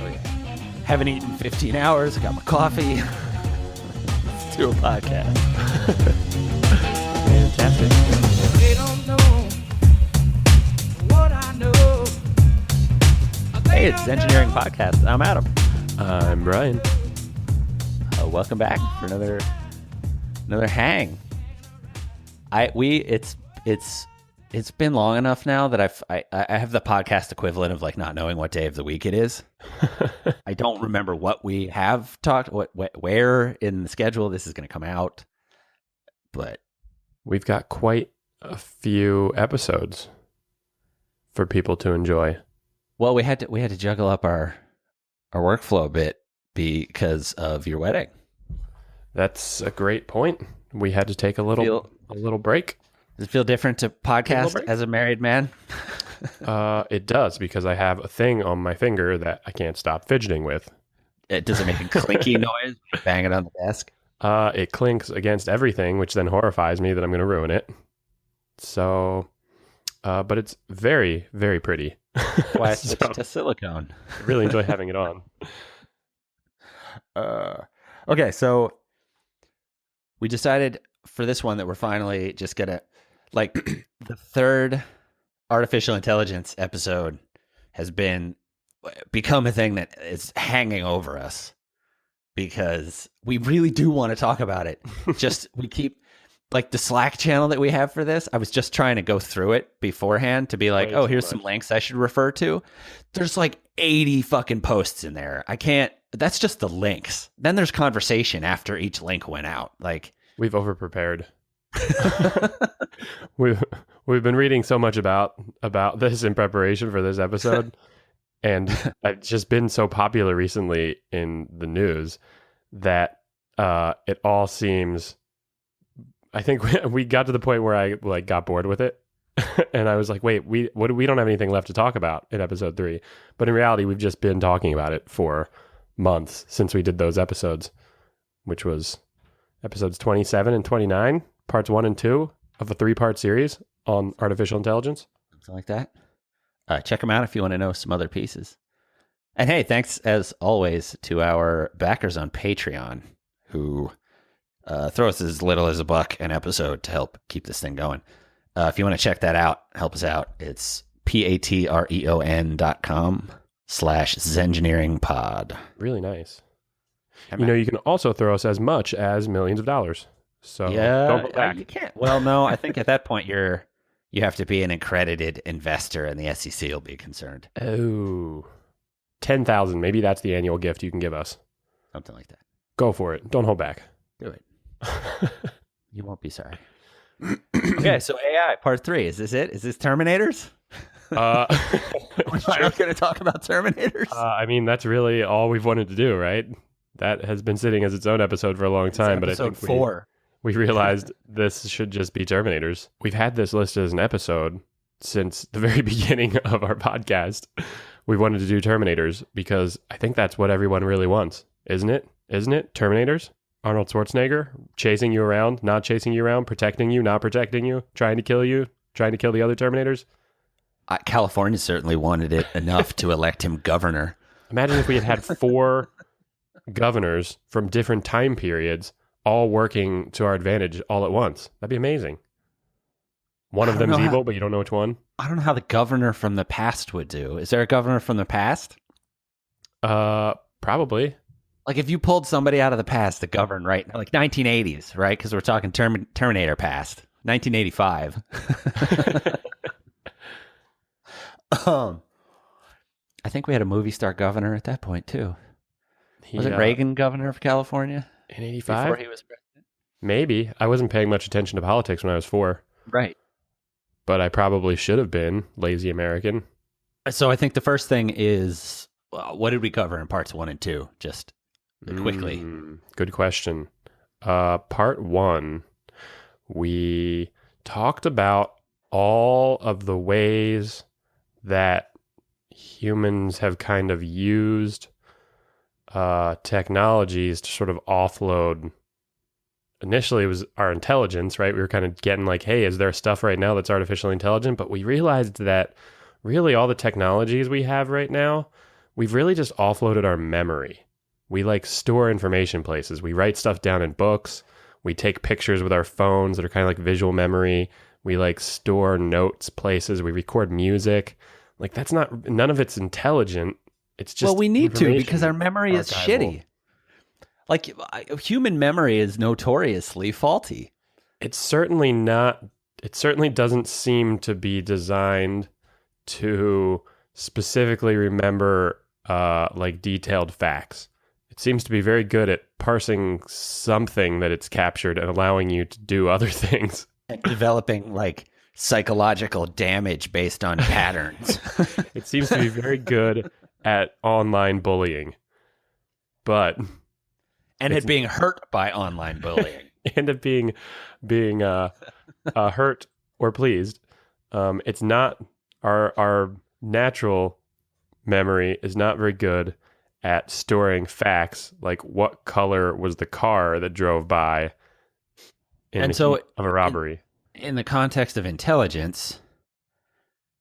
exactly. Haven't eaten 15 hours. I got my coffee. Let's do a podcast. Fantastic. They don't know what I know. Hey, it's Zengineering Podcast. I'm Adam. I'm Brian. Welcome back for another hang. It's been long enough now that I have the podcast equivalent of like not knowing what day of the week it is. I don't remember what we have talked, where in the schedule this is going to come out, but We've got quite a few episodes for people to enjoy. well, we had to juggle up our workflow a bit because of your wedding. That's a great point. We had to take a little break. Does it feel different to podcast as a married man? It does, because I have a thing on my finger that I can't stop fidgeting with. Does it make a clinky noise when you bang it on the desk? It clinks against everything, which then horrifies me that I'm going to ruin it. So, but it's very, very pretty. Why I switched to silicone. I really enjoy having it on. Okay, so we decided for this one that we're finally just gonna, like, the third artificial intelligence episode has become a thing that is hanging over us because we really do want to talk about it. We keep, like, the Slack channel that we have for this. I was just trying to go through it beforehand to be like, Way oh, too here's much. some links I should refer to. There's like 80 fucking posts in there. That's just the links. Then there's conversation after each link went out. Like, We've overprepared. We've been reading so much about this in preparation for this episode, and it's just been so popular recently in the news that it all seems. I think we got to the point where I got bored with it, and I was like, "Wait, we don't have anything left to talk about in episode 3." But in reality, we've just been talking about it for months since we did those episodes, which was episodes 27 and 29, parts 1 and 2 of a 3-part series on artificial intelligence. something like that. Check them out if you want to know some other pieces. And hey, thanks as always to our backers on Patreon who throw us as little as $1 an episode to help keep this thing going. If you want to check that out, help us out. It's patreon.com/Zengineeringpod. Really nice. You can also throw us as much as millions of dollars. So don't go back. You can't. Well, no, I think at that point you have to be an accredited investor, and the SEC will be concerned. Oh, 10,000. Maybe that's the annual gift you can give us. Something like that. Go for it. Don't hold back. Do it. You won't be sorry. Okay, so AI part 3. Is this it? Is this Terminators? Uh, We're not going to talk about Terminators. I mean, that's really all we've wanted to do, right? That has been sitting as its own episode for a long time, but I think episode 4. we realized this should just be Terminators. We've had this listed as an episode since the very beginning of our podcast. We wanted to do Terminators because I think that's what everyone really wants, isn't it? Isn't it? Terminators? Arnold Schwarzenegger chasing you around, not chasing you around, protecting you, not protecting you, trying to kill the other Terminators. California certainly wanted it enough to elect him governor. Imagine if we had 4 governors from different time periods all working to our advantage all at once. That'd be amazing. One of them's evil, but you don't know which one. I don't know how the governor from the past would do. Is there a governor from the past? Probably. Like if you pulled somebody out of the past to govern, right? Like 1980s, right? Because we're talking Terminator past. 1985. I think we had a movie star governor at that point too. Was it Reagan governor of California? In 85? Before he was president? Maybe. I wasn't paying much attention to politics when I was 4. Right. But I probably should have been. Lazy American. So I think the first thing is, what did we cover in parts 1 and 2? Just quickly. Good question. Part 1, we talked about all of the ways that humans have kind of used technologies to sort of offload. Initially, it was our intelligence, right? We were kind of getting like, hey, is there stuff right now that's artificially intelligent? But we realized that really all the technologies we have right now, we've really just offloaded our memory. We like store information places. We write stuff down in books. We take pictures with our phones that are kind of like visual memory. We like store notes places. We record music. Like that's none of it's intelligent. It's just well, we need to because our information memory is archival. shitty. Like human memory is notoriously faulty. It's certainly not. It certainly doesn't seem to be designed to specifically remember like detailed facts. It seems to be very good at parsing something that it's captured and allowing you to do other things. And developing like psychological damage based on patterns. It seems to be very good at online bullying, but and it being hurt by online bullying. and it being hurt or pleased. It's not our natural memory is not very good at storing facts like what color was the car that drove by in the heat of a robbery. In the context of intelligence,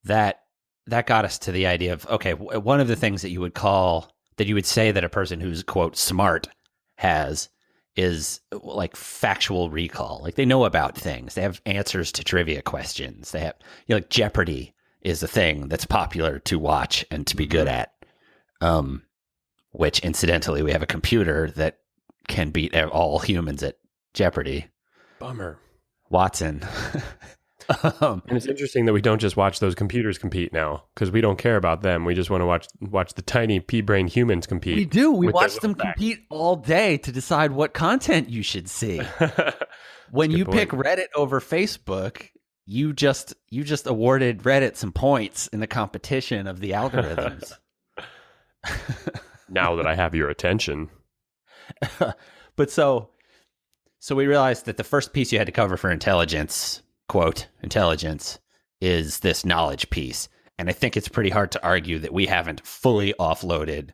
that got us to the idea of, okay, one of the things that you would say that a person who's, quote, smart has is like factual recall. Like they know about things. They have answers to trivia questions. They have, like Jeopardy is a thing that's popular to watch and to be good at. Which incidentally, we have a computer that can beat all humans at Jeopardy. Bummer. Watson. And it's interesting that we don't just watch those computers compete now because we don't care about them. We just want to watch the tiny pea-brain humans compete. We do. We watch them compete all day to decide what content you should see. When you pick Reddit over Facebook, you just awarded Reddit some points in the competition of the algorithms. Now that I have your attention. But so we realized that the first piece you had to cover for intelligence, quote, intelligence, is this knowledge piece. And I think it's pretty hard to argue that we haven't fully offloaded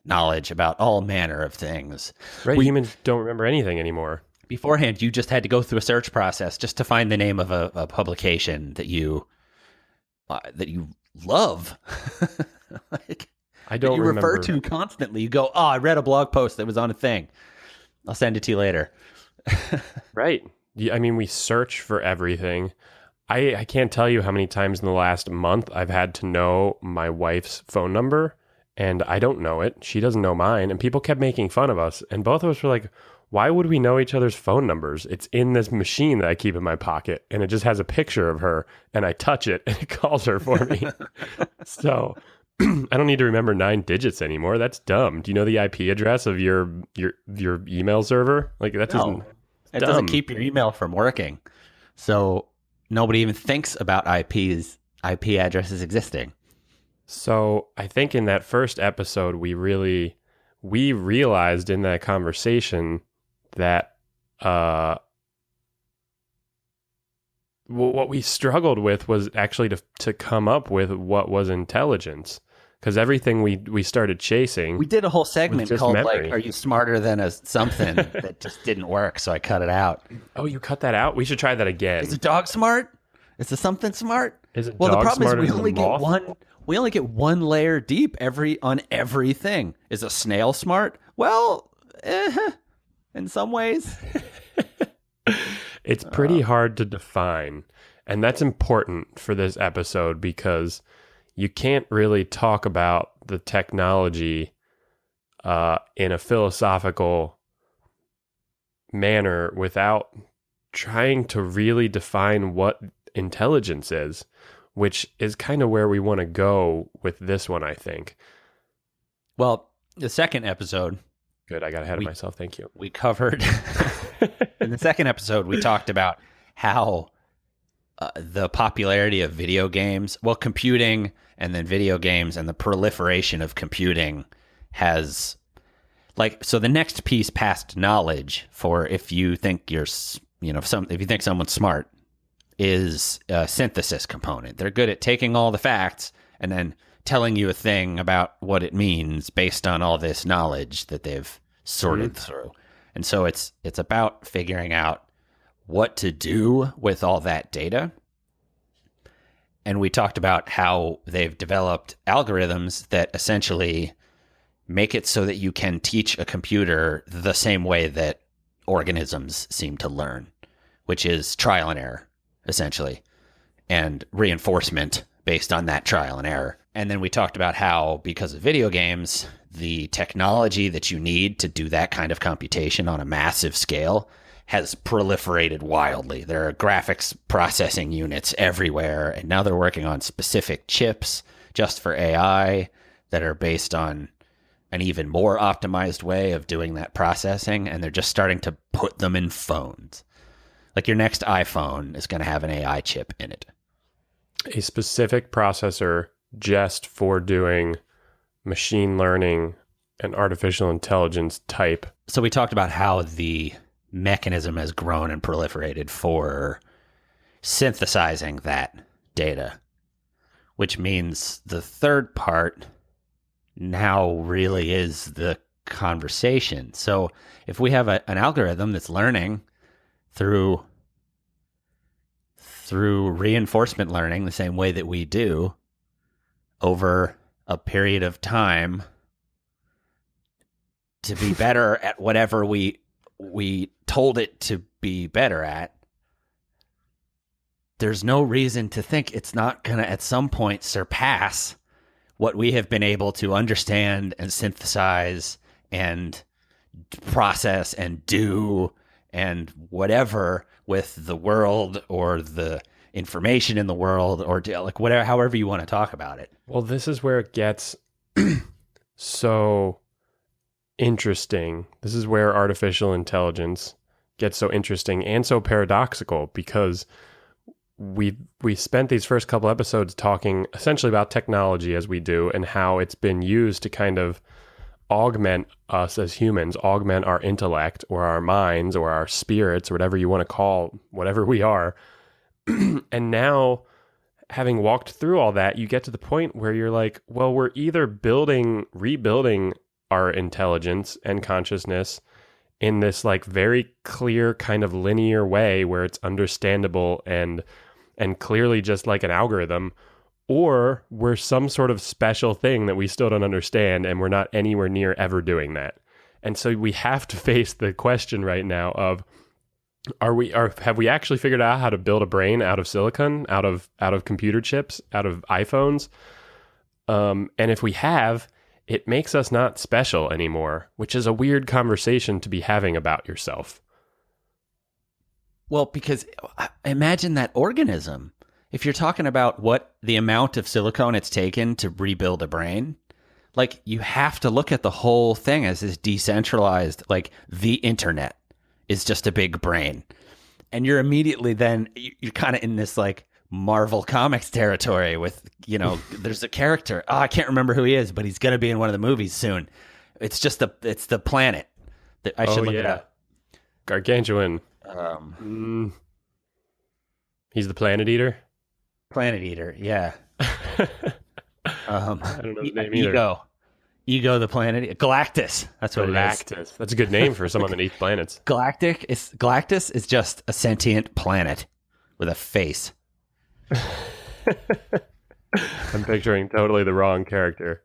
knowledge about all manner of things. Right, humans don't remember anything anymore. Beforehand, you just had to go through a search process just to find the name of a publication that you love. Like, I don't you remember. refer to constantly. You go, oh, I read a blog post that was on a thing. I'll send it to you later. Right. I mean, we search for everything. I can't tell you how many times in the last month I've had to know my wife's phone number, and I don't know it. She doesn't know mine, and people kept making fun of us. And both of us were like, why would we know each other's phone numbers? It's in this machine that I keep in my pocket, and it just has a picture of her, and I touch it, and it calls her for me. So I don't need to remember 9 digits anymore. That's dumb. Do you know the IP address of your email server? Like that doesn't. It doesn't keep your email from working. So nobody even thinks about IP addresses existing. So I think in that first episode, we realized in that conversation that what we struggled with was actually to come up with what was intelligence. Because everything we started chasing, we did a whole segment called memory. like, "Are you smarter than a something?" that just didn't work, so I cut it out. Oh, you cut that out? We should try that again. Is a dog smart? Is a something smart? Is a well, the dog problem is smarter we than only a get moth? one. We only get one layer deep on everything. Is a snail smart? Well, in some ways, it's pretty hard to define, and that's important for this episode because you can't really talk about the technology in a philosophical manner without trying to really define what intelligence is, which is kind of where we want to go with this one, I think. Well, the second episode... Good, I got ahead of myself. Thank you. We covered... in the second episode, we talked about how the popularity of video games, computing and then video games and the proliferation of computing has, so the next piece past knowledge for if you think if you think someone's smart is a synthesis component. They're good at taking all the facts and then telling you a thing about what it means based on all this knowledge that they've sorted through. And so it's about figuring out what to do with all that data. And we talked about how they've developed algorithms that essentially make it so that you can teach a computer the same way that organisms seem to learn, which is trial and error, essentially, and reinforcement based on that trial and error. And then we talked about how, because of video games, the technology that you need to do that kind of computation on a massive scale has proliferated wildly. There are graphics processing units everywhere, and now they're working on specific chips just for AI that are based on an even more optimized way of doing that processing, and they're just starting to put them in phones. Like your next iPhone is going to have an AI chip in it. A specific processor just for doing machine learning and artificial intelligence type. So we talked about how the mechanism has grown and proliferated for synthesizing that data, which means the third part now really is the conversation. So if we have an algorithm that's learning through reinforcement learning the same way that we do over a period of time to be better at whatever we told it to be better at, there's no reason to think it's not going to at some point surpass what we have been able to understand and synthesize and process and do and whatever with the world or the information in the world or like whatever, however you want to talk about it. Well, this is where it gets so interesting. This is where artificial intelligence gets so interesting and so paradoxical, because we spent these first couple episodes talking essentially about technology as we do and how it's been used to kind of augment us as humans, augment our intellect or our minds or our spirits or whatever you want to call whatever we are. And now, having walked through all that, you get to the point where you're like, well, we're either rebuilding our intelligence and consciousness in this like very clear kind of linear way where it's understandable and clearly just like an algorithm, or we're some sort of special thing that we still don't understand and we're not anywhere near ever doing that. And so we have to face the question right now of, have we actually figured out how to build a brain out of silicon, out of computer chips, out of iPhones? And if we have, it makes us not special anymore, which is a weird conversation to be having about yourself. Well, because imagine that organism. If you're talking about what the amount of silicone it's taken to rebuild a brain, like you have to look at the whole thing as this decentralized, like the internet is just a big brain. And you're immediately then, you're kind of in this like Marvel Comics territory with, there's a character. Oh, I can't remember who he is, but he's going to be in one of the movies soon. It's just it's the planet. I should look it up. Gargantuan. He's the planet eater. Planet eater, yeah. I don't know his name either. Ego the planet. Galactus. That's what Galactus. it is. That's a good name for someone that eats planets. Galactus is just a sentient planet with a face. I'm picturing totally the wrong character.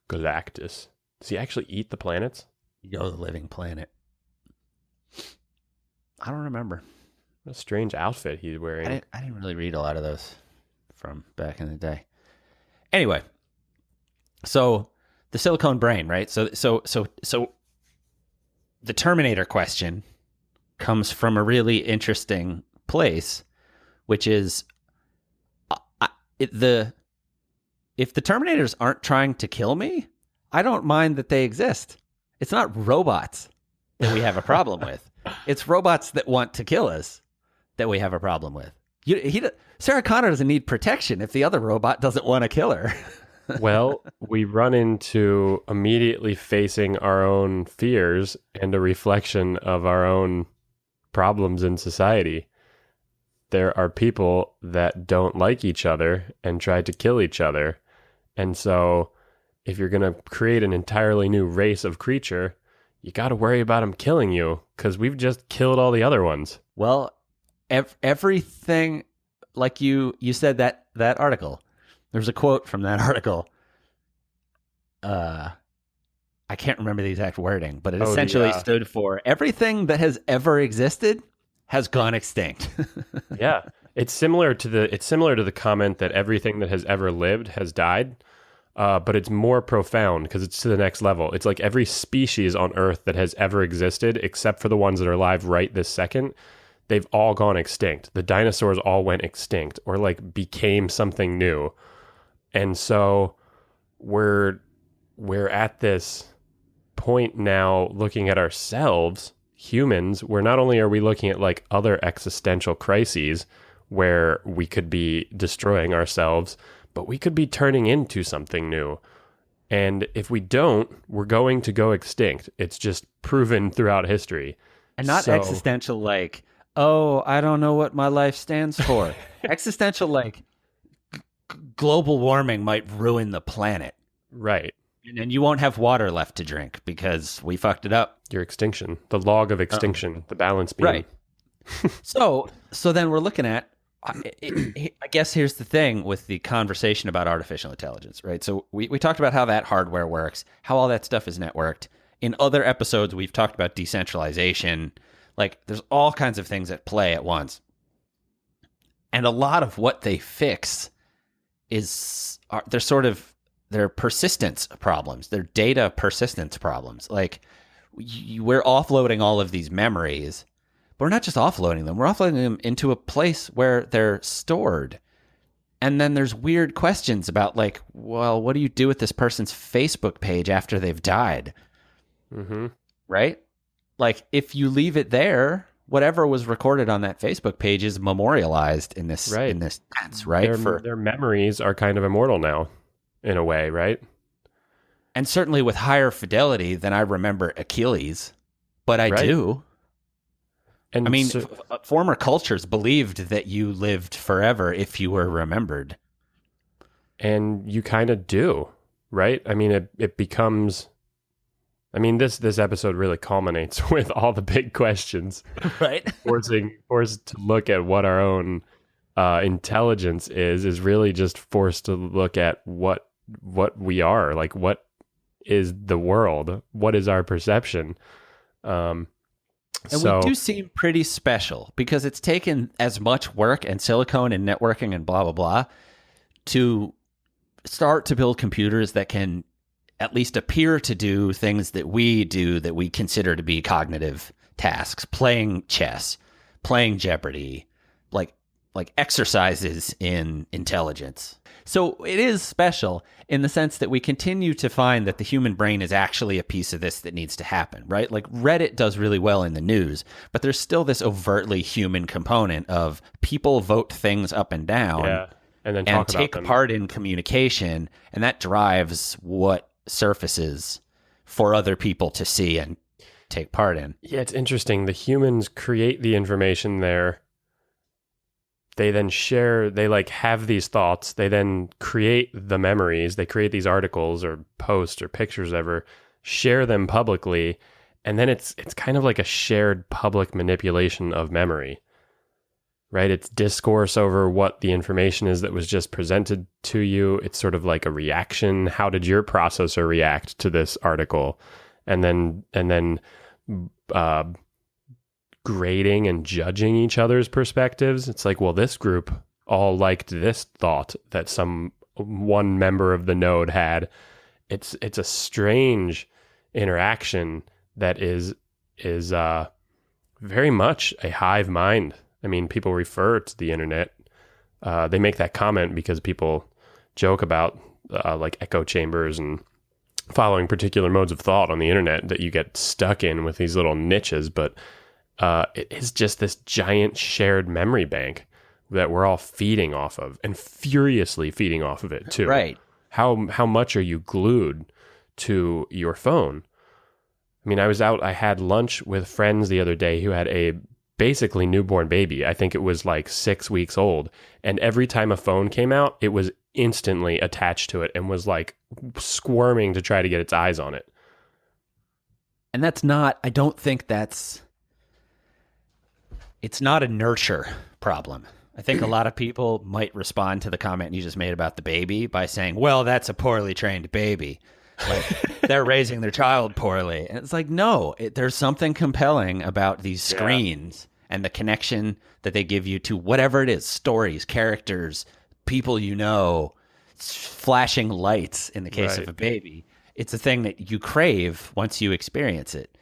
Galactus. Does he actually eat the planets? Ego the living planet. I don't remember. What a strange outfit he's wearing. I didn't really read a lot of those from back in the day. Anyway, so the silicone brain, right? So the Terminator question comes from a really interesting place, which is if the Terminators aren't trying to kill me, I don't mind that they exist. It's not robots that we have a problem with. It's robots that want to kill us that we have a problem with. Sarah Connor doesn't need protection if the other robot doesn't want to kill her. Well, we run into immediately facing our own fears and a reflection of our own problems in society. There are people that don't like each other and try to kill each other. And so if you're going to create an entirely new race of creature, you got to worry about them killing you because we've just killed all the other ones. Well, everything, like you said that article, There's a quote from that article. I can't remember the exact wording, but it essentially stood for everything that has ever existed has gone extinct. Yeah. It's similar to the comment that everything that has ever lived has died. But it's more profound because it's to the next level. It's like every species on Earth that has ever existed, except for the ones that are alive right this second, they've all gone extinct. The dinosaurs all went extinct or like became something new. And so we're at this point now looking at ourselves, humans, where not only are we looking at like other existential crises where we could be destroying ourselves, but we could be turning into something new. And if we don't, we're going to go extinct. It's just proven throughout history. And not existential like, oh, I don't know what my life stands for. Existential like global warming might ruin the planet. Right. And then you won't have water left to drink because we fucked it up. Your extinction. The log of extinction. The balance beam. Right. So then we're looking at, I guess here's the thing with the conversation about artificial intelligence, right? So we talked about how that hardware works, how all that stuff is networked. In other episodes, we've talked about decentralization. Like, there's all kinds of things at play at once. And a lot of what they fix they're persistence problems. They're data persistence problems. Like, we're offloading all of these memories. But we're not just offloading them. We're offloading them into a place where they're stored. And then there's weird questions about like, well, what do you do with this person's Facebook page after they've died? Mm-hmm. Right? Like if you leave it there, whatever was recorded on that Facebook page is memorialized in this sense, right? Their memories are kind of immortal now, in a way, right? And certainly with higher fidelity than I remember Achilles, but I do. And I mean, former cultures believed that you lived forever if you were remembered. And you kind of do, right? I mean, it becomes... I mean, this episode really culminates with all the big questions. Right. Forced to look at what our own intelligence is really just forced to look at what we are. Like, what is the world? What is our perception? And we do seem pretty special because it's taken as much work and silicone and networking and blah, blah, blah to start to build computers that can at least appear to do things that we do that we consider to be cognitive tasks, playing chess, playing Jeopardy, like exercises in intelligence. So it is special in the sense that we continue to find that the human brain is actually a piece of this that needs to happen, right? Like Reddit does really well in the news, but there's still this overtly human component of people vote things up and down and then take part in communication, and that drives what surfaces for other people to see and take part in. Yeah, it's interesting. The humans create the information there. They then share, they like have these thoughts. They then create the memories. They create these articles or posts or pictures ever, share them publicly. And then it's kind of like a shared public manipulation of memory, right? It's discourse over what the information is that was just presented to you. It's sort of like a reaction. How did your processor react to this article? And then grading and judging each other's perspectives. It's like, well, this group all liked this thought that one member of the node had. It's a strange interaction that is very much a hive mind. I mean, people refer to the internet. They make that comment because people joke about like echo chambers and following particular modes of thought on the internet that you get stuck in with these little niches. But it is just this giant shared memory bank that we're all feeding off of, and furiously feeding off of it too. Right. How much are you glued to your phone? I mean, I had lunch with friends the other day who had a basically newborn baby. I think it was like 6 weeks old. And every time a phone came out, it was instantly attached to it and was like squirming to try to get its eyes on it. And I don't think it's not a nurture problem, I think a lot of people might respond to the comment you just made about the baby by saying, well, that's a poorly trained baby. Like, they're raising their child poorly. And it's like, no, there's something compelling about these screens and the connection that they give you to whatever it is, stories, characters, people you know, flashing lights in the case of a baby. It's a thing that you crave once you experience it.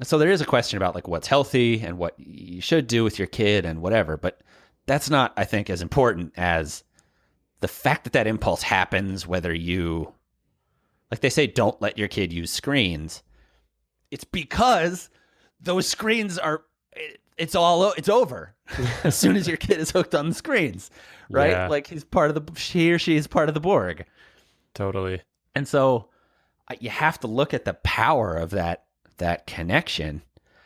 So there is a question about like what's healthy and what you should do with your kid and whatever, but that's not, I think, as important as the fact that that impulse happens, whether you, like they say, don't let your kid use screens. It's because those screens are, it's over as soon as your kid is hooked on the screens, right? Yeah. Like he or she is part of the Borg. Totally. And so you have to look at the power of that connection.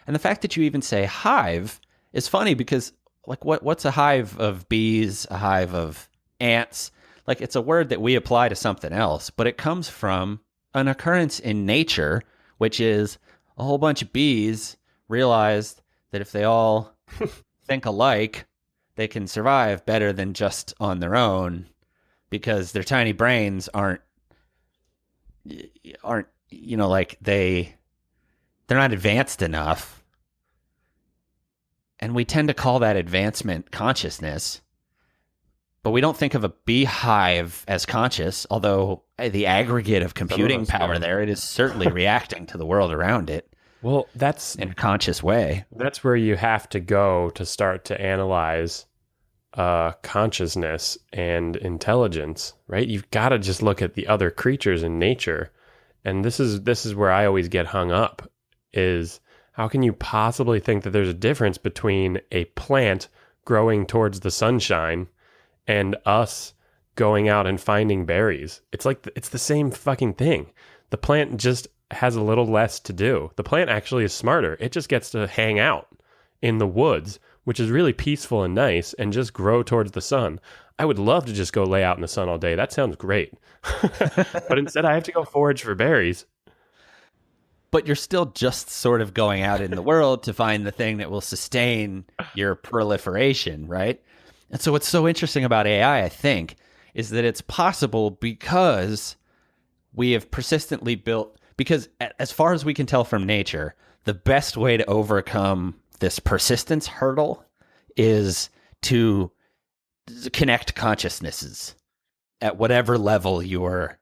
And the fact that you even say hive is funny because like what's a hive of bees, a hive of ants? Like it's a word that we apply to something else, but it comes from an occurrence in nature, which is a whole bunch of bees realized that if they all think alike, they can survive better than just on their own because their tiny brains aren't like they're not advanced enough. And we tend to call that advancement consciousness, but we don't think of a beehive as conscious, although the aggregate of computing power there, it is certainly reacting to the world around it. Well, that's in a conscious way. That's where you have to go to start to analyze consciousness and intelligence, right? You've got to just look at the other creatures in nature. And this is where I always get hung up is how can you possibly think that there's a difference between a plant growing towards the sunshine and us going out and finding berries? It's like, it's the same fucking thing. The plant just has a little less to do. The plant actually is smarter. It just gets to hang out in the woods, which is really peaceful and nice, and just grow towards the sun. I would love to just go lay out in the sun all day. That sounds great. But instead I have to go forage for berries. But you're still just sort of going out in the world to find the thing that will sustain your proliferation, right? And so what's so interesting about AI, I think, is that it's possible because we have persistently built, because as far as we can tell from nature, the best way to overcome this persistence hurdle is to connect consciousnesses at whatever level you're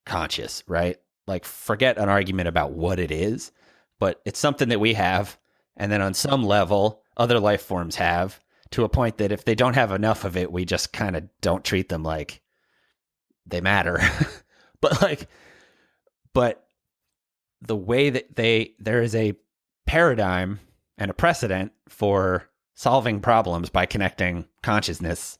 conscious, right? Like, forget an argument about what it is, but it's something that we have. And then on some level, other life forms have, to a point that if they don't have enough of it, we just kind of don't treat them like they matter. But the way that there is a paradigm and a precedent for solving problems by connecting consciousness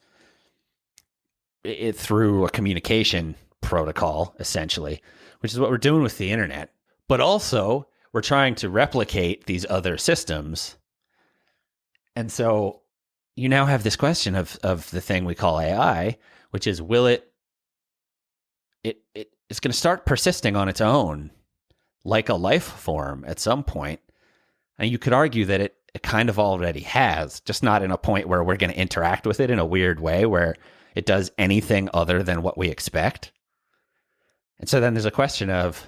through a communication protocol, essentially, which is what we're doing with the internet. But also, we're trying to replicate these other systems. And so you now have this question of the thing we call AI, which is, will it's going to start persisting on its own like a life form at some point. And you could argue that it kind of already has, just not in a point where we're going to interact with it in a weird way where it does anything other than what we expect. And so then there's a question of,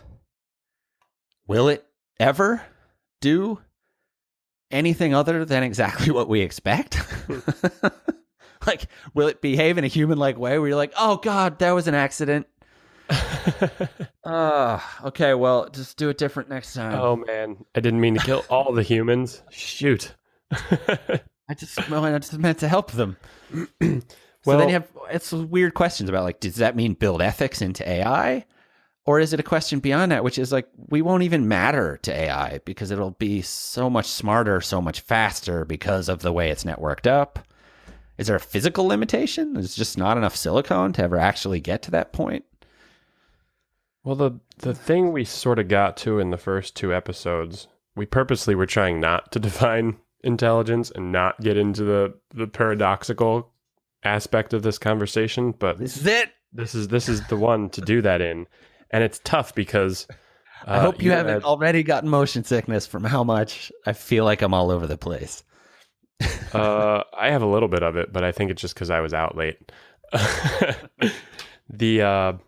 will it ever do anything other than exactly what we expect? Like, will it behave in a human-like way where you're like, oh God, that was an accident. Okay, well, just do it different next time. Oh man, I didn't mean to kill all the humans. Shoot. I just meant to help them. Well, then you have it's weird questions about, like, does that mean build ethics into AI? Or is it a question beyond that, which is like, we won't even matter to AI because it'll be so much smarter, so much faster because of the way it's networked up? Is there a physical limitation? There's just not enough silicon to ever actually get to that point? Well, the thing we sort of got to in the first two episodes, we purposely were trying not to define intelligence and not get into the paradoxical aspect of this conversation, but this is it. This is the one to do that in. And it's tough because I hope you haven't already gotten motion sickness from how much I feel like I'm all over the place. I have a little bit of it, but I think it's just because I was out late. the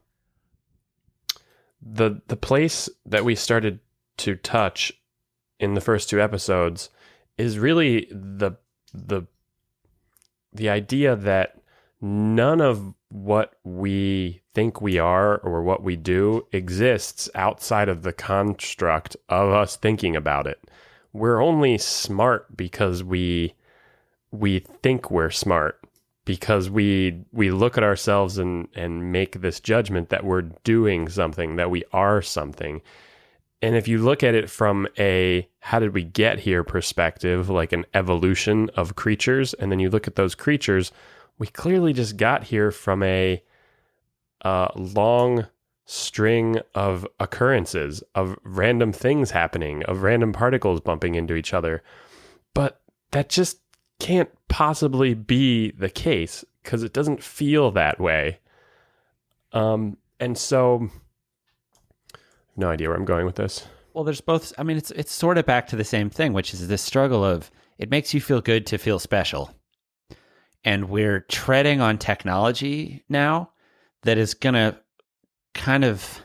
the place that we started to touch in the first two episodes is really the idea that none of what we think we are or what we do exists outside of the construct of us thinking about it. We're only smart because we think we're smart, because we look at ourselves and make this judgment that we're doing something, that we are something. And if you look at it from a how did we get here perspective, like an evolution of creatures, and then you look at those creatures, we clearly just got here from a long string of occurrences, of random things happening, of random particles bumping into each other. But that just can't possibly be the case because it doesn't feel that way. And so, no idea where I'm going with this. Well, there's both. I mean, it's sort of back to the same thing, which is this struggle of it makes you feel good to feel special. And we're treading on technology now that is going to kind of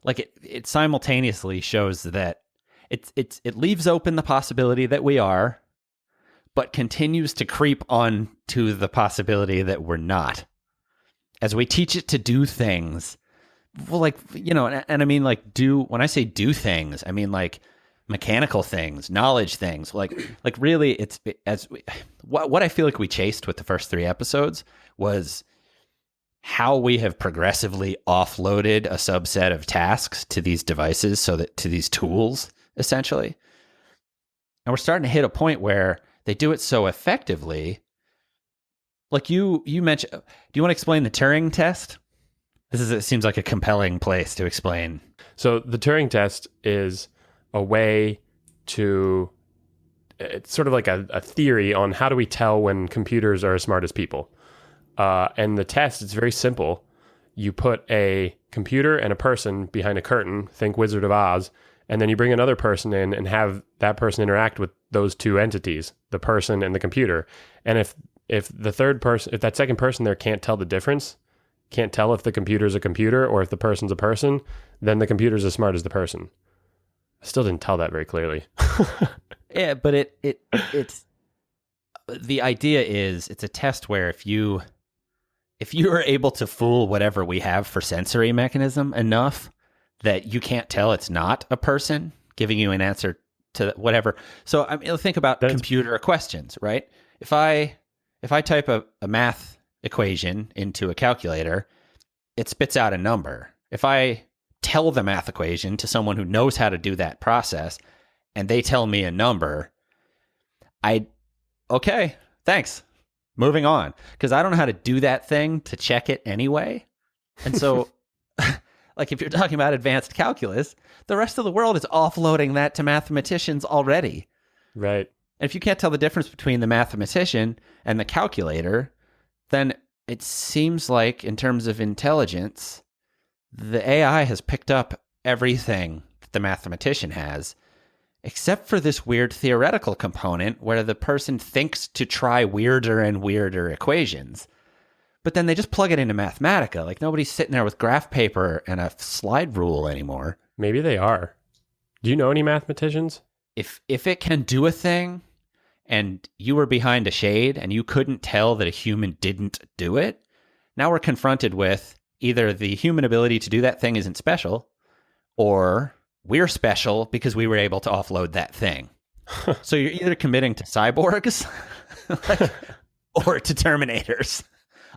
like it simultaneously shows that it leaves open the possibility that we are, but continues to creep on to the possibility that we're not. As we teach it to do things, well, like, you know, and I mean, like, when I say do things, I mean, like, mechanical things, knowledge things, like really what I feel like we chased with the first three episodes was how we have progressively offloaded a subset of tasks to these devices, to these tools, essentially. And we're starting to hit a point where they do it so effectively. Like you mentioned, do you want to explain the Turing test? It seems like a compelling place to explain. So the Turing test is a way to, it's sort of like a theory on how do we tell when computers are as smart as people. And the test is very simple. You put a computer and a person behind a curtain, think Wizard of Oz, and then you bring another person in and have that person interact with those two entities, the person and the computer. And if the third person, if that second person there can't tell the difference, can't tell if the computer's a computer or if the person's a person, then the computer's as smart as the person. I still didn't tell that very clearly. Yeah, but it's the idea is it's a test where if you are able to fool whatever we have for sensory mechanism enough that you can't tell it's not a person giving you an answer to whatever. So I mean, think about computer questions, right? If I type a math equation into a calculator, it spits out a number. If I tell the math equation to someone who knows how to do that process and they tell me a number, okay, thanks. Moving on. Because I don't know how to do that thing to check it anyway. And so, like if you're talking about advanced calculus, the rest of the world is offloading that to mathematicians already. Right. And if you can't tell the difference between the mathematician and the calculator, then it seems like in terms of intelligence, the AI has picked up everything that the mathematician has, except for this weird theoretical component where the person thinks to try weirder and weirder equations. But then they just plug it into Mathematica. Like nobody's sitting there with graph paper and a slide rule anymore. Maybe they are. Do you know any mathematicians? If it can do a thing and you were behind a shade and you couldn't tell that a human didn't do it, now we're confronted with either the human ability to do that thing isn't special, or we're special because we were able to offload that thing. So you're either committing to cyborgs or to Terminators.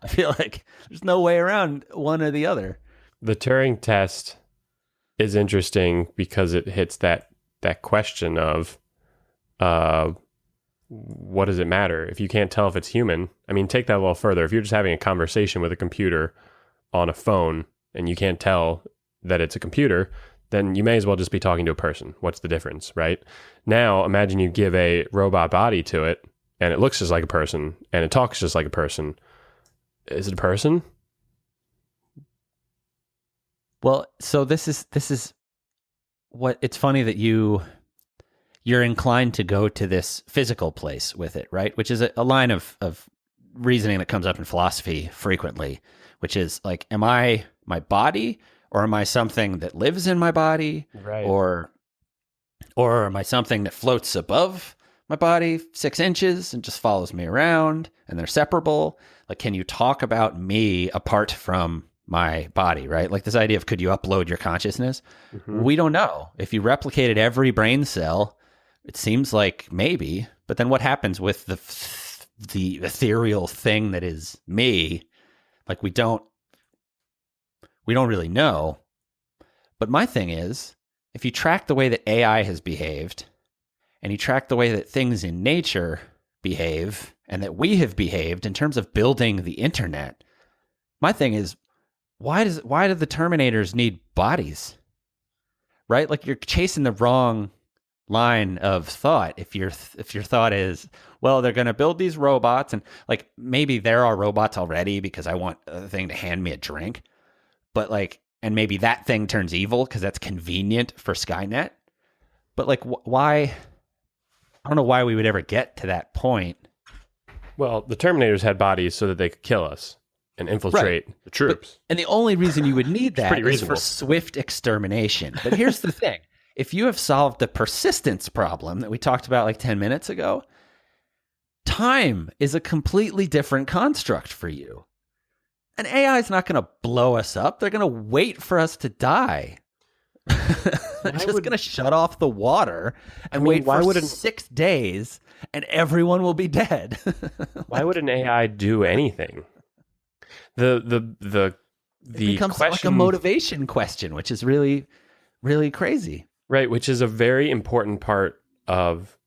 I feel like there's no way around one or the other. The Turing test is interesting because it hits that question of what does it matter? If you can't tell if it's human, I mean, take that a little further. If you're just having a conversation with a computer on a phone and you can't tell that it's a computer, then you may as well just be talking to a person. What's the difference, right? Now, imagine you give a robot body to it and it looks just like a person and it talks just like a person. Is it a person? Well, so this is what it's funny that you you're inclined to go to this physical place with it, right? Which is a line of reasoning that comes up in philosophy frequently, which is like, am I my body, or am I something that lives in my body, Right. or am I something that floats above my body 6 inches and just follows me around and they're separable? Like, can you talk about me apart from my body, right? Like this idea of, could you upload your consciousness? We don't know. If you replicated every brain cell, it seems like maybe, but then what happens with the ethereal thing that is me? Like we don't really know. But my thing is, if you track the way that AI has behaved, and you track the way that things in nature behave, and that we have behaved in terms of building the internet, my thing is, why do the Terminators need bodies? Right? Like, you're chasing the wrong line of thought. If your thought is, well, they're going to build these robots, and like maybe there are robots already because I want a thing to hand me a drink, but like, and maybe that thing turns evil because that's convenient for Skynet. But like, why? I don't know why we would ever get to that point. Well, the Terminators had bodies so that they could kill us and infiltrate the troops. And the only reason you would need that pretty is for reasonable. swift extermination. But here's the thing. If you have solved the persistence problem that we talked about like 10 minutes ago, time is a completely different construct for you. An AI is not going to blow us up. They're going to wait for us to die. They're just going to shut off the water and wait for 6 days, and everyone will be dead. Why would an AI do anything? The it becomes question, like a motivation question, which is really, really crazy. Right, which is a very important part of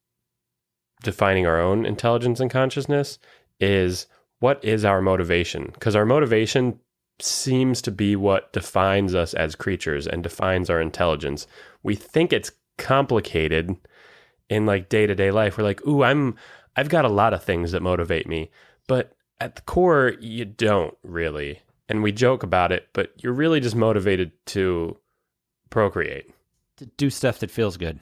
defining our own intelligence and consciousness, is what is our motivation? Because our motivation seems to be what defines us as creatures and defines our intelligence. We think it's complicated in like day-to-day life. We're like, ooh, I've got a lot of things that motivate me. But at the core, you don't really. And we joke about it, but you're really just motivated to procreate. To do stuff that feels good.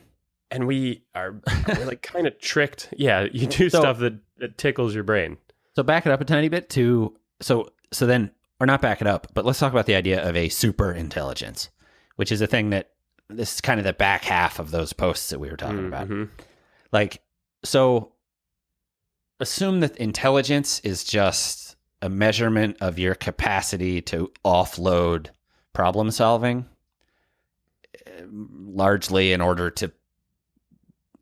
And we're like kind of tricked. Yeah, you do stuff that tickles your brain. So back it up a tiny bit to, so then, or not back it up, but let's talk about the idea of a super intelligence, which is a thing that, this is kind of the back half of those posts that we were talking about. Like, so assume that intelligence is just a measurement of your capacity to offload problem solving, largely in order to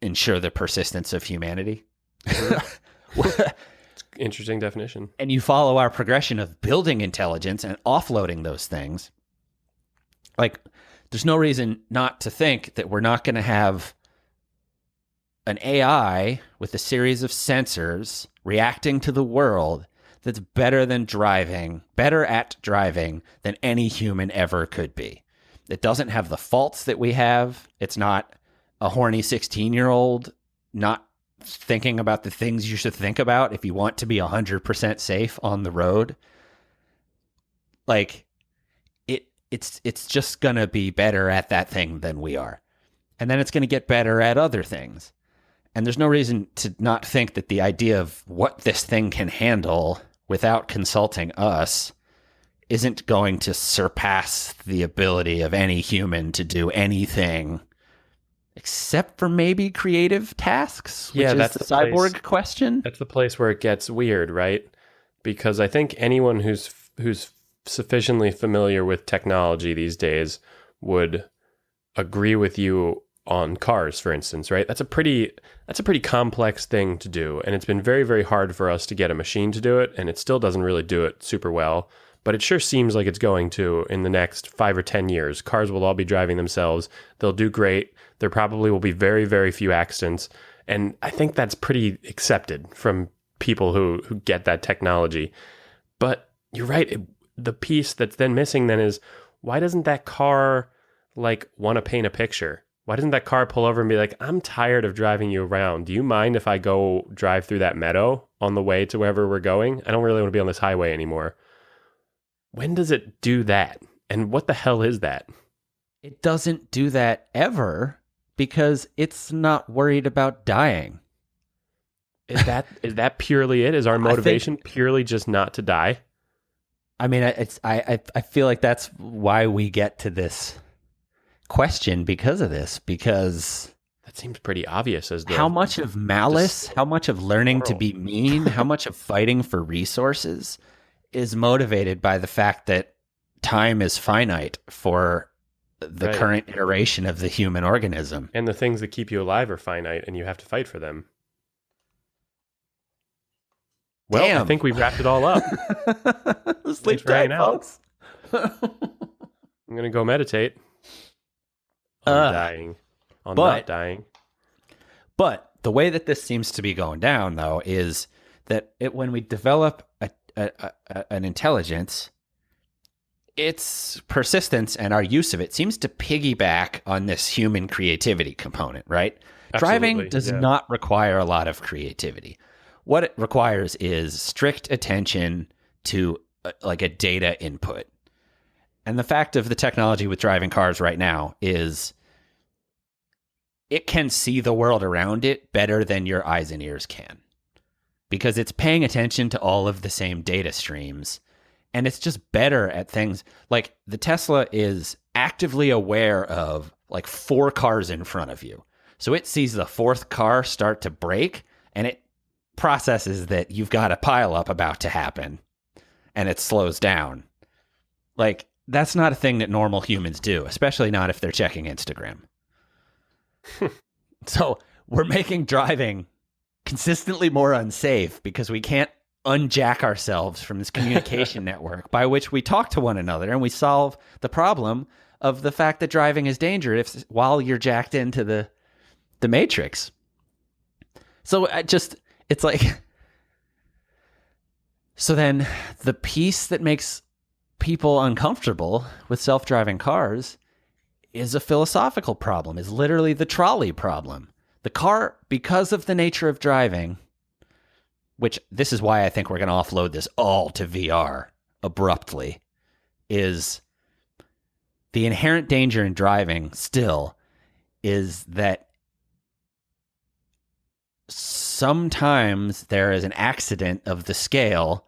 ensure the persistence of humanity. Interesting definition. And you follow our progression of building intelligence and offloading those things. Like, there's no reason not to think that we're not going to have an AI with a series of sensors reacting to the world that's better at driving than any human ever could be. It doesn't have the faults that we have. It's not a horny 16-year-old not thinking about the things you should think about if you want to be 100% safe on the road. Like, it's just going to be better at that thing than we are. And then it's going to get better at other things. And there's no reason to not think that the idea of what this thing can handle without consulting us isn't going to surpass the ability of any human to do anything except for maybe creative tasks, which is that's the the cyborg question. That's the place where it gets weird, right? Because I think anyone who's sufficiently familiar with technology these days would agree with you on cars, for instance, right? That's a pretty complex thing to do, and it's been very, very hard for us to get a machine to do it, and it still doesn't really do it super well. But it sure seems like it's going to in the next 5 or 10 years. Cars will all be driving themselves. They'll do great. There probably will be very, very few accidents. And I think that's pretty accepted from people who get that technology. But you're right. The piece that's then missing then is, why doesn't that car like want to paint a picture? Why doesn't that car pull over and be like, I'm tired of driving you around. Do you mind if I go drive through that meadow on the way to wherever we're going? I don't really want to be on this highway anymore. When does it do that? And what the hell is that? It doesn't do that ever, because it's not worried about dying. Is that purely it? Is our motivation purely just not to die? I mean, I feel like that's why we get to this question because of this, because that seems pretty obvious. As how much of malice, how much of learning to be mean, how much of fighting for resources is motivated by the fact that time is finite for the current iteration of the human organism. And the things that keep you alive are finite, and you have to fight for them. Well, Damn. I think we've wrapped it all up. Sleep tight, folks. I'm going to go meditate on dying, on not dying. But the way that this seems to be going down, though, is that when we develop an intelligence, its persistence and our use of it seems to piggyback on this human creativity component, right? Absolutely, Driving does not require a lot of creativity. What it requires is strict attention to like a data input. And the fact of the technology with driving cars right now is it can see the world around it better than your eyes and ears can, because it's paying attention to all of the same data streams. And it's just better at things like the Tesla is actively aware of like 4 cars in front of you. So it sees the 4th car start to brake, and it processes that you've got a pileup about to happen, and it slows down. Like, that's not a thing that normal humans do, especially not if they're checking Instagram. So we're making driving consistently more unsafe because we can't unjack ourselves from this communication network by which we talk to one another, and we solve the problem of the fact that driving is dangerous while you're jacked into the matrix. So it's like, so then the piece that makes people uncomfortable with self-driving cars is a philosophical problem, is literally the trolley problem. The car, because of the nature of driving, which this is why I think we're going to offload this all to VR abruptly, is the inherent danger in driving still is that sometimes there is an accident of the scale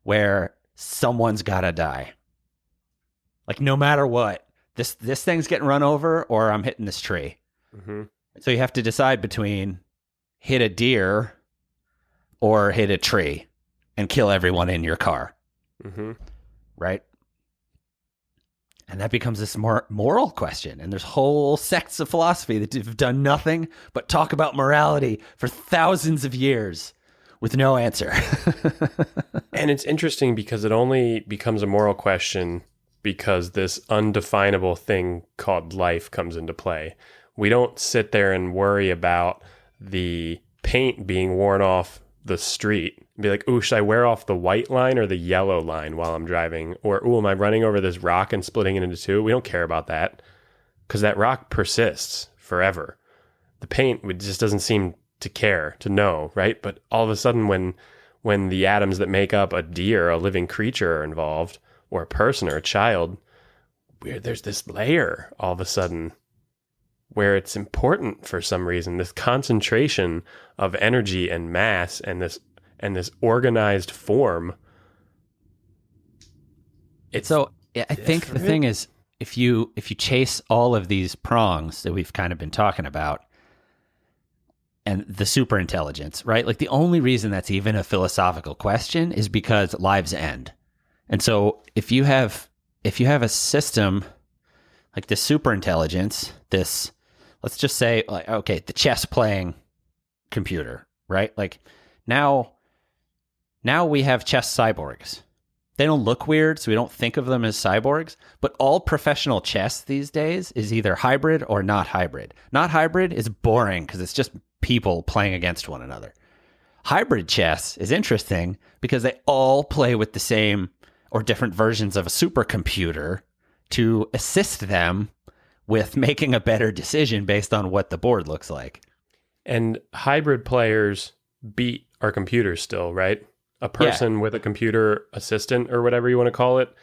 where someone's got to die. Like, no matter what, this thing's getting run over or I'm hitting this tree. Mm-hmm. So you have to decide between hit a deer or hit a tree and kill everyone in your car. Mm-hmm. Right? And that becomes this more moral question. And there's whole sects of philosophy that have done nothing but talk about morality for thousands of years with no answer. And it's interesting because it only becomes a moral question because this undefinable thing called life comes into play. We don't sit there and worry about the paint being worn off the street. Be like, ooh, should I wear off the white line or the yellow line while I'm driving? Or, ooh, am I running over this rock and splitting it into 2? We don't care about that because that rock persists forever. The paint just doesn't seem to care, to know, right? But all of a sudden when the atoms that make up a deer, a living creature, are involved, or a person or a child, there's this layer all of a sudden where it's important for some reason, this concentration of energy and mass and this organized form. I think the thing is, if you chase all of these prongs that we've kind of been talking about and the super intelligence, right? Like, the only reason that's even a philosophical question is because lives end. And so if you have a system like this super intelligence, this, let's just say, like, okay, the chess playing computer, right? Like, now we have chess cyborgs. They don't look weird, so we don't think of them as cyborgs, but all professional chess these days is either hybrid or not hybrid. Not hybrid is boring because it's just people playing against one another. Hybrid chess is interesting because they all play with the same or different versions of a supercomputer to assist them with making a better decision based on what the board looks like. And hybrid players beat our computers still, right? A person with a computer assistant or whatever you want to call it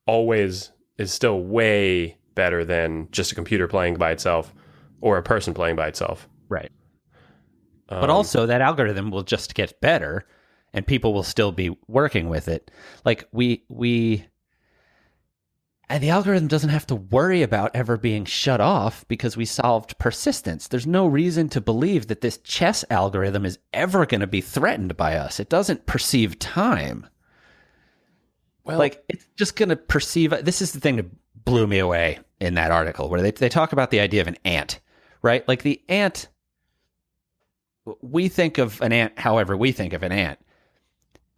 always is still way better than just a computer playing by itself or a person playing by itself. Right. But also that algorithm will just get better and people will still be working with it. Like and the algorithm doesn't have to worry about ever being shut off because we solved persistence. There's no reason to believe that this chess algorithm is ever going to be threatened by us. It doesn't perceive time. Well, like it's just going to perceive. This is the thing that blew me away in that article where they talk about the idea of an ant, right? Like the ant, we think of an ant however we think of an ant.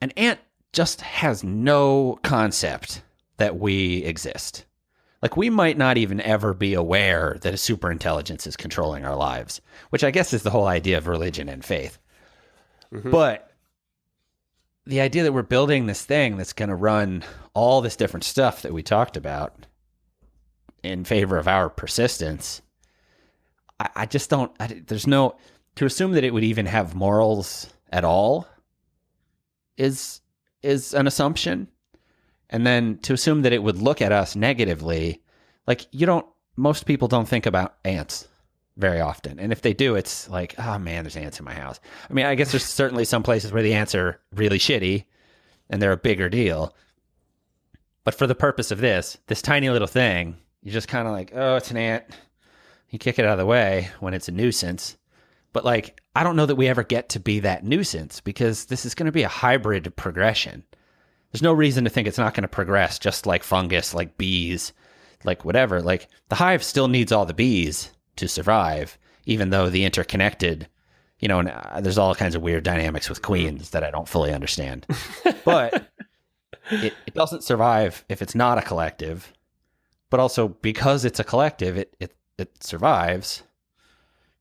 An ant just has no concept that we exist. Like we might not even ever be aware that a super intelligence is controlling our lives, which I guess is the whole idea of religion and faith. Mm-hmm. But the idea that we're building this thing that's going to run all this different stuff that we talked about in favor of our persistence, I just don't, there's no, to assume that it would even have morals at all is an assumption. And then to assume that it would look at us negatively, like most people don't think about ants very often. And if they do, it's like, oh man, there's ants in my house. I mean, I guess there's certainly some places where the ants are really shitty and they're a bigger deal. But for the purpose of this tiny little thing, you're just kind of like, oh, it's an ant. You kick it out of the way when it's a nuisance. But like, I don't know that we ever get to be that nuisance because this is going to be a hybrid progression. There's no reason to think it's not going to progress just like fungus, like bees, like whatever. Like the hive still needs all the bees to survive, even though the interconnected, and there's all kinds of weird dynamics with queens that I don't fully understand. But it doesn't survive if it's not a collective. But also because it's a collective, it survives.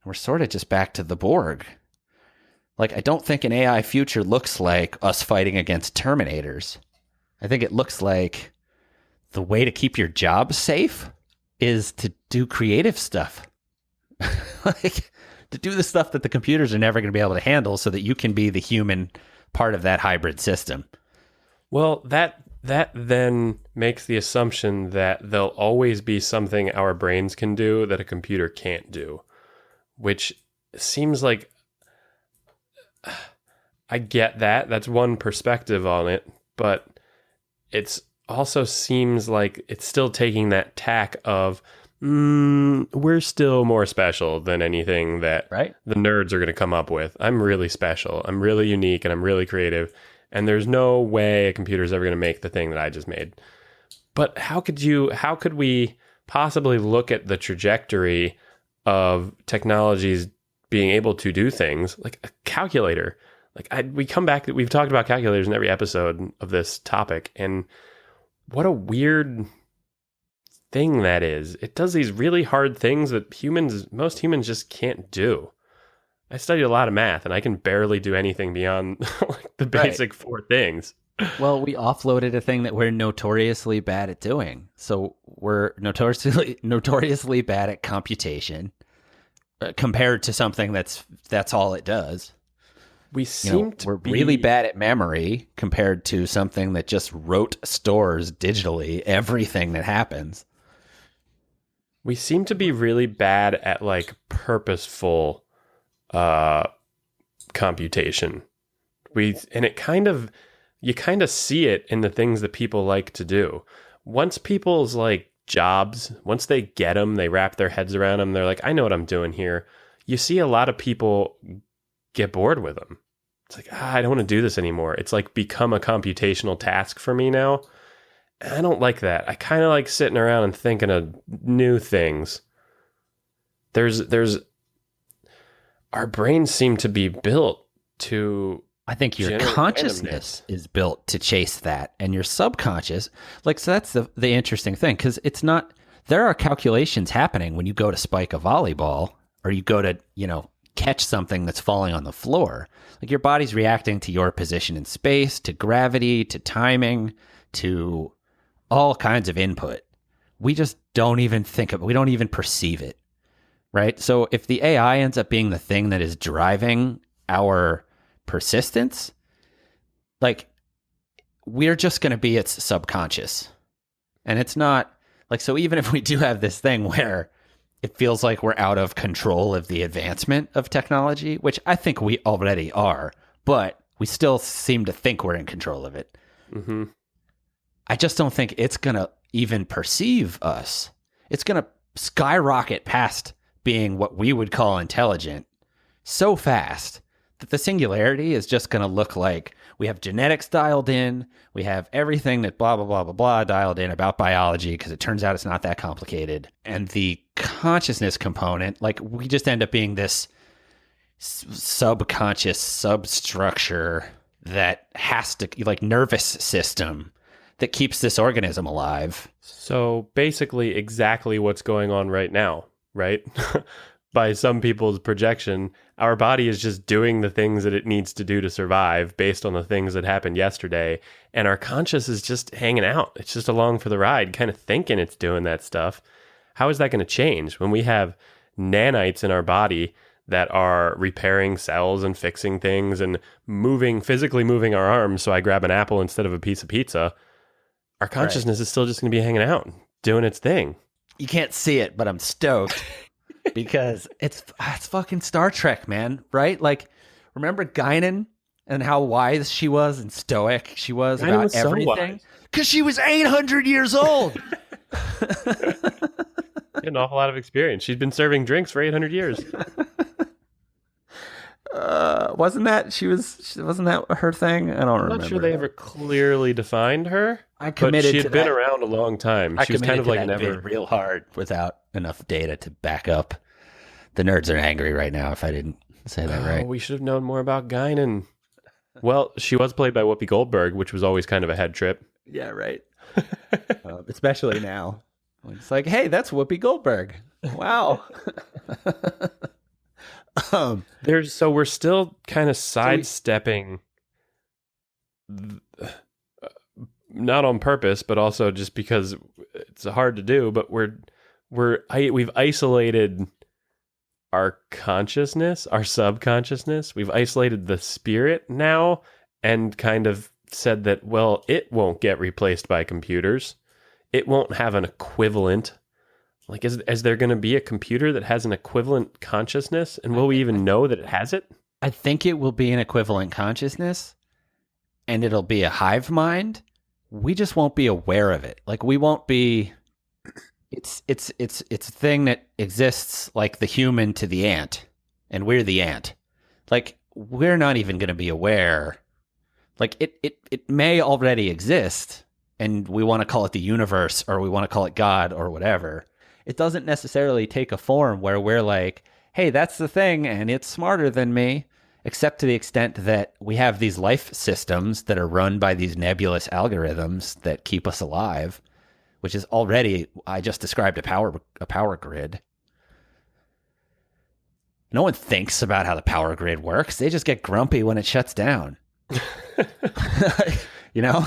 We're sort of just back to the Borg. Like, I don't think an AI future looks like us fighting against Terminators. I think it looks like the way to keep your job safe is to do creative stuff. Like, to do the stuff that the computers are never going to be able to handle so that you can be the human part of that hybrid system. Well, that then makes the assumption that there'll always be something our brains can do that a computer can't do, which seems like, I get that. That's one perspective on it, but it's also seems like it's still taking that tack of, we're still more special than anything that the nerds are going to come up with. I'm really special. I'm really unique and I'm really creative. And there's no way a computer is ever going to make the thing that I just made. But how could we possibly look at the trajectory of technologies being able to do things like a calculator? We've talked about calculators in every episode of this topic, and what a weird thing that is. It does these really hard things that most humans just can't do. I studied a lot of math, and I can barely do anything beyond like the basic four things. Well, we offloaded a thing that we're notoriously bad at doing. So we're notoriously bad at computation compared to something that's all it does. We're really bad at memory compared to something that just stores digitally everything that happens. We seem to be really bad at like purposeful computation. You kind of see it in the things that people like to do. Once people's like jobs, once they get them, they wrap their heads around them, they're like, I know what I'm doing here. You see a lot of people get bored with them. It's like, I don't want to do this anymore. It's like become a computational task for me now. I don't like that. I kind of like sitting around and thinking of new things. Our brains seem to be built to, I think your consciousness is built to chase that, and your subconscious, so that's the interesting thing, because there are calculations happening when you go to spike a volleyball or you go to, catch something that's falling on the floor. Like your body's reacting to your position in space, to gravity, to timing, to all kinds of input. We just don't even think of it. We don't even perceive it, right? So if the AI ends up being the thing that is driving our persistence, we're just going to be its subconscious. And it's not so even if we do have this thing where it feels like we're out of control of the advancement of technology, which I think we already are, but we still seem to think we're in control of it. Mm-hmm. I just don't think it's going to even perceive us. It's going to skyrocket past being what we would call intelligent so fast that the singularity is just going to look like we have genetics dialed in, we have everything that blah, blah, blah, blah, blah dialed in about biology, because it turns out it's not that complicated. And the consciousness component, like we just end up being this subconscious substructure that has to, like, nervous system that keeps this organism alive. So basically exactly what's going on right now, right? By some people's projection, our body is just doing the things that it needs to do to survive based on the things that happened yesterday. And our conscious is just hanging out. It's just along for the ride, kind of thinking it's doing that stuff. How is that going to change when we have nanites in our body that are repairing cells and fixing things and physically moving our arms? So I grab an apple instead of a piece of pizza. Our consciousness is still just going to be hanging out, doing its thing. You can't see it, but I'm stoked because it's fucking Star Trek, man, right? Like, remember Guinan and how wise she was and stoic she was Guinan about was so everything? wise. Because she was 800 years old. An awful lot of experience. She's been serving drinks for 800 years. Wasn't that her thing? I don't remember. I'm not sure they ever clearly defined her. I committed but she to had been that. around a long time. She was kind of like never real hard without enough data to back up. The nerds are angry right now if I didn't say that right. We should have known more about Guinan. Well, she was played by Whoopi Goldberg, which was always kind of a head trip. Yeah, right. Especially now. It's like, hey, that's Whoopi Goldberg. Wow. So we're still kind of sidestepping, not on purpose, but also just because it's hard to do. But we've isolated our consciousness, our subconsciousness. We've isolated the spirit now, and kind of said that, well, it won't get replaced by computers. It won't have an equivalent. Like, is there going to be a computer that has an equivalent consciousness? And will we even know that it has it? I think it will be an equivalent consciousness, and it'll be a hive mind. We just won't be aware of it. Like, we won't be. It's a thing that exists like the human to the ant, and we're the ant. Like, we're not even going to be aware. Like, it may already exist, and we want to call it the universe, or we want to call it God, or whatever. It doesn't necessarily take a form where we're like, hey, that's the thing, and it's smarter than me, except to the extent that we have these life systems that are run by these nebulous algorithms that keep us alive, which is already, I just described a power grid. No one thinks about how the power grid works. They just get grumpy when it shuts down. You know?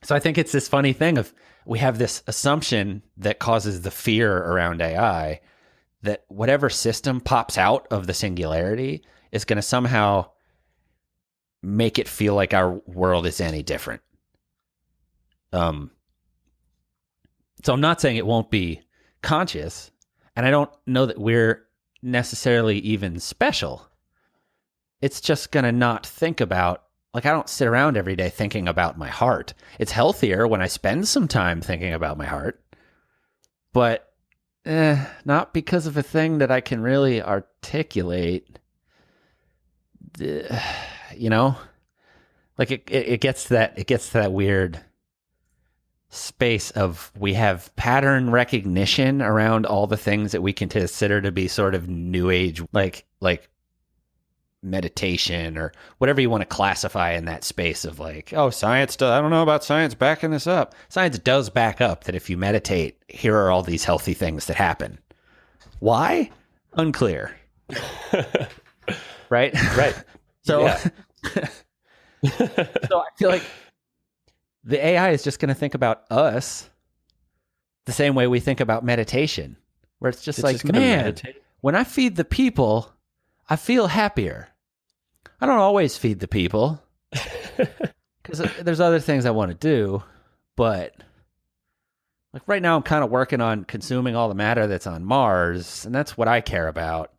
So I think it's this funny thing of, we have this assumption that causes the fear around AI that whatever system pops out of the singularity is going to somehow make it feel like our world is any different. So I'm not saying it won't be conscious, and I don't know that we're necessarily even special. It's just going to not think about, like, I don't sit around every day thinking about my heart. It's healthier when I spend some time thinking about my heart, but not because of a thing that I can really articulate. You know, like it gets to that weird space of, we have pattern recognition around all the things that we can consider to be sort of new age, like meditation or whatever you want to classify in that space of, like, oh, science, I don't know about science backing this up. Science does back up that if you meditate, here are all these healthy things that happen. Why? Unclear. Right? So, so I feel like the AI is just going to think about us the same way we think about meditation, where it's just man, meditate. When I feed the people, I feel happier. I don't always feed the people because there's other things I want to do, but Like right now, I'm kind of working on consuming all the matter that's on Mars, and that's what I care about.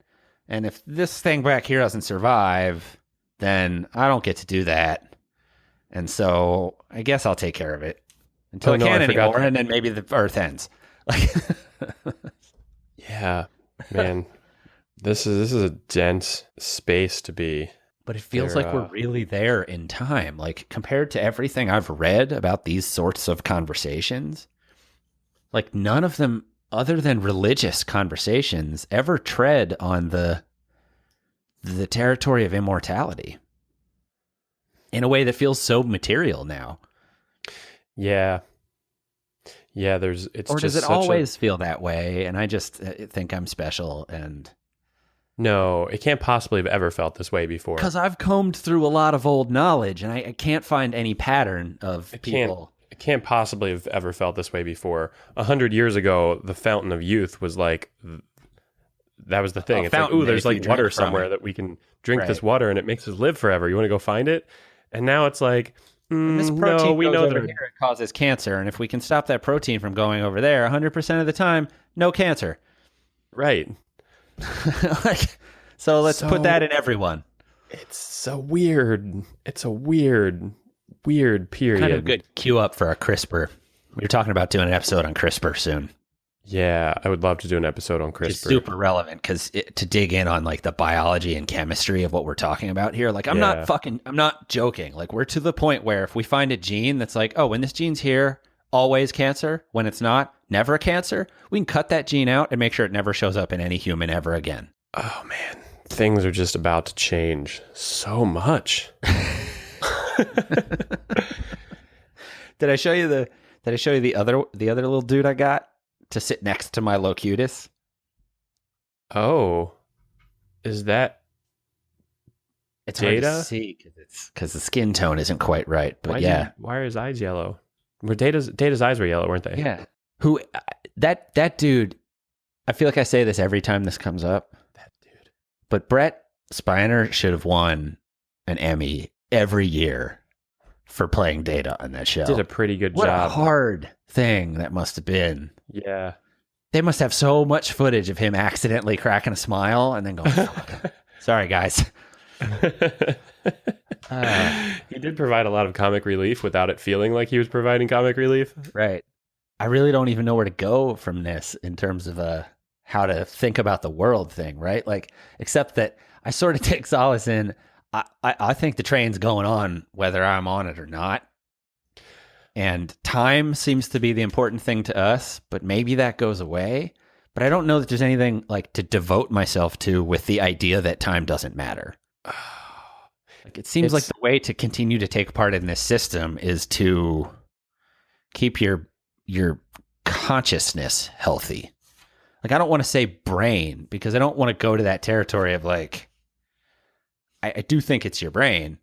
And if this thing back here doesn't survive, then I don't get to do that. And so I guess I'll take care of it until Oh, I no, can't I forgot anymore, that. and then maybe the Earth ends. Like, Yeah, man. This is a dense space to be. but it feels They're, like we're really there in time. Like compared to everything I've read about these sorts of conversations, like none of them, other than religious conversations, ever tread on the territory of immortality in a way that feels so material now. Yeah. Yeah, it's Or does just it such always feel that way? And I just think I'm special, and No, it can't possibly have ever felt this way before. because I've combed through a lot of old knowledge, and I can't find any pattern of people. It can't possibly have ever felt this way before. 100 years ago, the fountain of youth was like, that was the thing. A It's like, fountain ooh, that there's if you like drink water from somewhere it- that we can drink this Right. water and it makes us live forever. You want to go find it? And now it's like, This protein no, we goes know over that. here, it causes cancer, and if we can stop that protein from going over there, 100% of the time, no cancer. Right. Like, so let's So- put that in everyone. It's so weird. It's a weird period. Kind of good cue up for a CRISPR. We're talking about doing an episode on CRISPR soon. Yeah, I would love to do an episode on Which is CRISPR. super relevant because to dig in on like the biology and chemistry of what we're talking about here. Like I'm Yeah. not joking. Like we're to the point where if we find a gene that's like, oh, when this gene's here, always cancer. When it's not, never a cancer. We can cut that gene out and make sure it never shows up in any human ever again. Oh man, things are just about to change so much. Did I show you the other little dude I got to sit next to my Locutus? Oh, is that It's hard to Data? see because the skin tone isn't quite right. But yeah, why are his eyes yellow? Were Data's eyes were yellow, weren't they? yeah. Who that dude? I feel like I say this every time this comes up. That dude. But Brett Spiner should have won an Emmy every year for playing Data on that show. Did a pretty good What a job. hard thing that must have been. Yeah. They must have so much footage of him accidentally cracking a smile and then going, "Fuck. Sorry, guys." He did provide a lot of comic relief without it feeling like he was providing comic relief. Right. I really don't even know where to go from this in terms of how to think about the world thing, right? Like, except that I sort of take solace in, I think the train's going on whether I'm on it or not. And time seems to be the important thing to us, but maybe that goes away. But I don't know that there's anything like to devote myself to with the idea that time doesn't matter. Like it seems like the way to continue to take part in this system is to keep your consciousness healthy. Like I don't want to say brain because I don't want to go to that territory of like I do think it's your brain,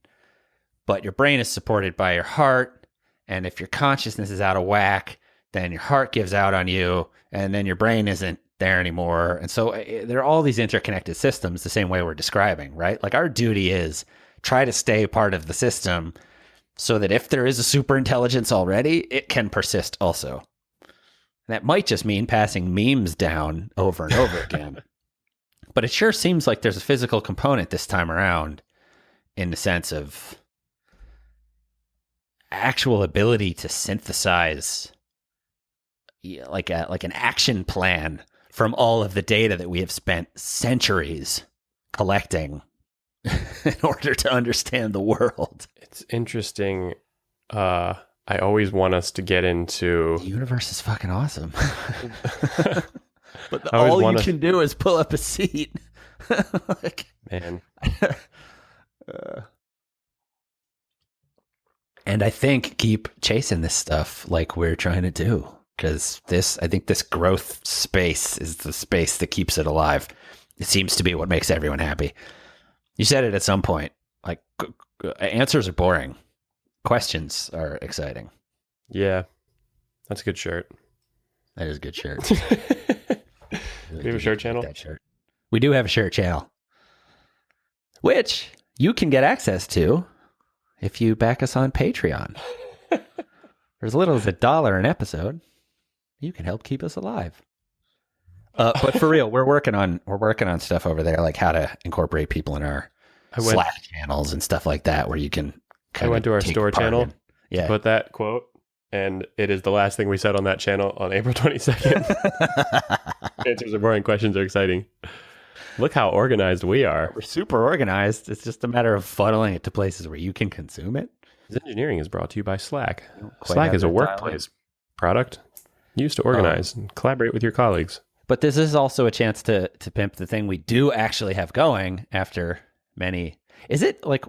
but your brain is supported by your heart, and if your consciousness is out of whack, then your heart gives out on you, and then your brain isn't there anymore. And so there are all these interconnected systems the same way we're describing, right? Like our duty is try to stay part of the system so that if there is a super intelligence already, it can persist also. And that might just mean passing memes down over and over again. But it sure seems like there's a physical component this time around in the sense of actual ability to synthesize like an action plan from all of the data that we have spent centuries collecting in order to understand the world. It's interesting. I always want us to get into The universe is fucking awesome. But I always all you wanna- can do is pull up a seat. Like, man. and I think keep chasing this stuff like we're trying to do. Because I think this growth space is the space that keeps it alive. It seems to be what makes everyone happy. You said it at some point. Like, answers are boring. Questions are exciting. Yeah. That's a good shirt. That is a good shirt. We have a shirt channel? That shirt. We do have a shirt channel, which you can get access to if you back us on Patreon. For as little as $1 an episode, you can help keep us alive. But for real, we're working on stuff over there, like how to incorporate people in our Slack channels and stuff like that, where you can. I went to our store channel to put that quote, and it is the last thing we said on that channel on April 22nd. Answers are boring, questions are exciting. Look how organized we are. We're super organized. It's just a matter of funneling it to places where you can consume it. Zengineering is brought to you by Slack. Slack is a workplace product used to organize and collaborate with your colleagues. But this is also a chance to pimp the thing we do actually have going after many. Is it like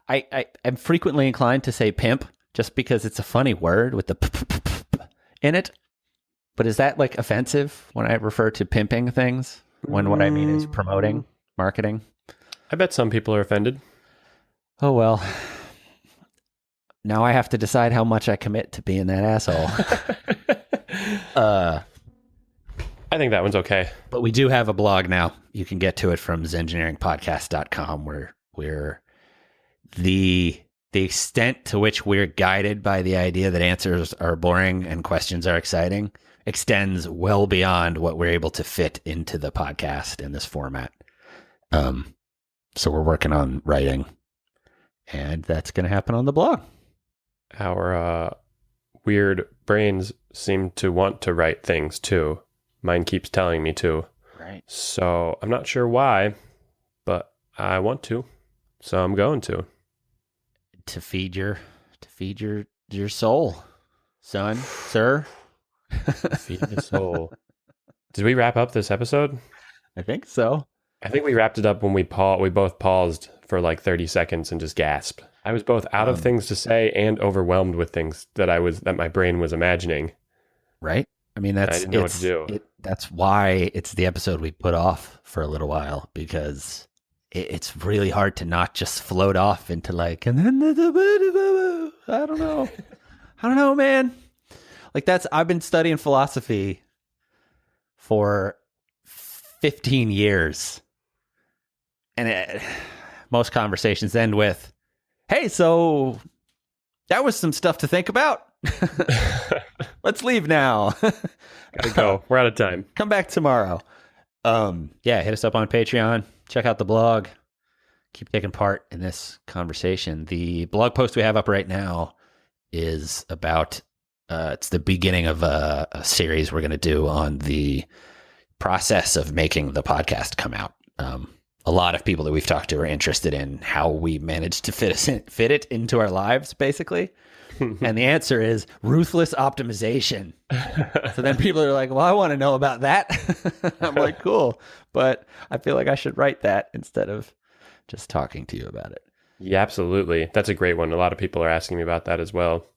I'm frequently inclined to say pimp just because it's a funny word with the in it. But is that like offensive when I refer to pimping things? When what I mean is promoting, marketing? I bet some people are offended. Oh, well. Now I have to decide how much I commit to being that asshole. I think that one's okay. But we do have a blog now. You can get to it from zengineeringpodcast.com, where we're the extent to which we're guided by the idea that answers are boring and questions are exciting extends well beyond what we're able to fit into the podcast in this format. So we're working on writing, and that's going to happen on the blog. Our weird brains seem to want to write things too. Mine keeps telling me to. Right. So I'm not sure why, but I want to. So I'm going to. To feed your soul, son, sir. Feed the soul. Did we wrap up this episode? I think so. I think we wrapped it up when we both paused for like 30 seconds and just gasped. I was both out of things to say and overwhelmed with things that my brain was imagining. Right? I mean, I didn't know what to do. That's why it's the episode we put off for a little while, because it's really hard to not just float off into like, and then I don't know, man. Like I've been studying philosophy for 15 years. And most conversations end with, hey, so that was some stuff to think about. Let's leave now. Gotta go. We're out of time. Come back tomorrow. Hit us up on Patreon. Check out the blog. Keep taking part in this conversation. The blog post we have up right now is about it's the beginning of a series we're going to do on the process of making the podcast come out. A lot of people that we've talked to are interested in how we managed to fit it into our lives, basically. And the answer is ruthless optimization. So then people are like, well, I want to know about that. I'm like, cool. But I feel like I should write that instead of just talking to you about it. Yeah, absolutely. That's a great one. A lot of people are asking me about that as well.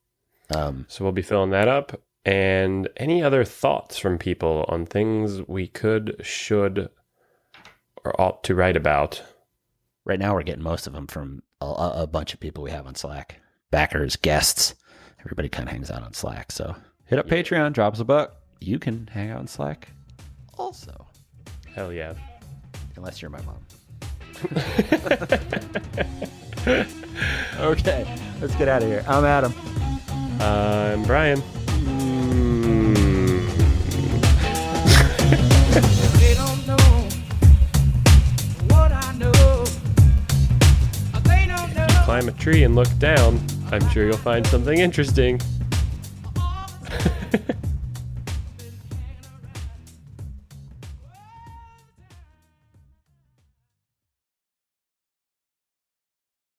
So we'll be filling that up. And any other thoughts from people on things we could, should, or ought to write about? Right now we're getting most of them from a bunch of people we have on Slack. Backers, guests. Everybody kind of hangs out on Slack. So hit up Patreon, drop us a buck. You can hang out on Slack also. Hell yeah. Unless you're my mom. Okay, let's get out of here. I'm Adam. I'm Brian. They don't know what I know. They don't know. Climb a tree and look down. I'm sure you'll find something interesting.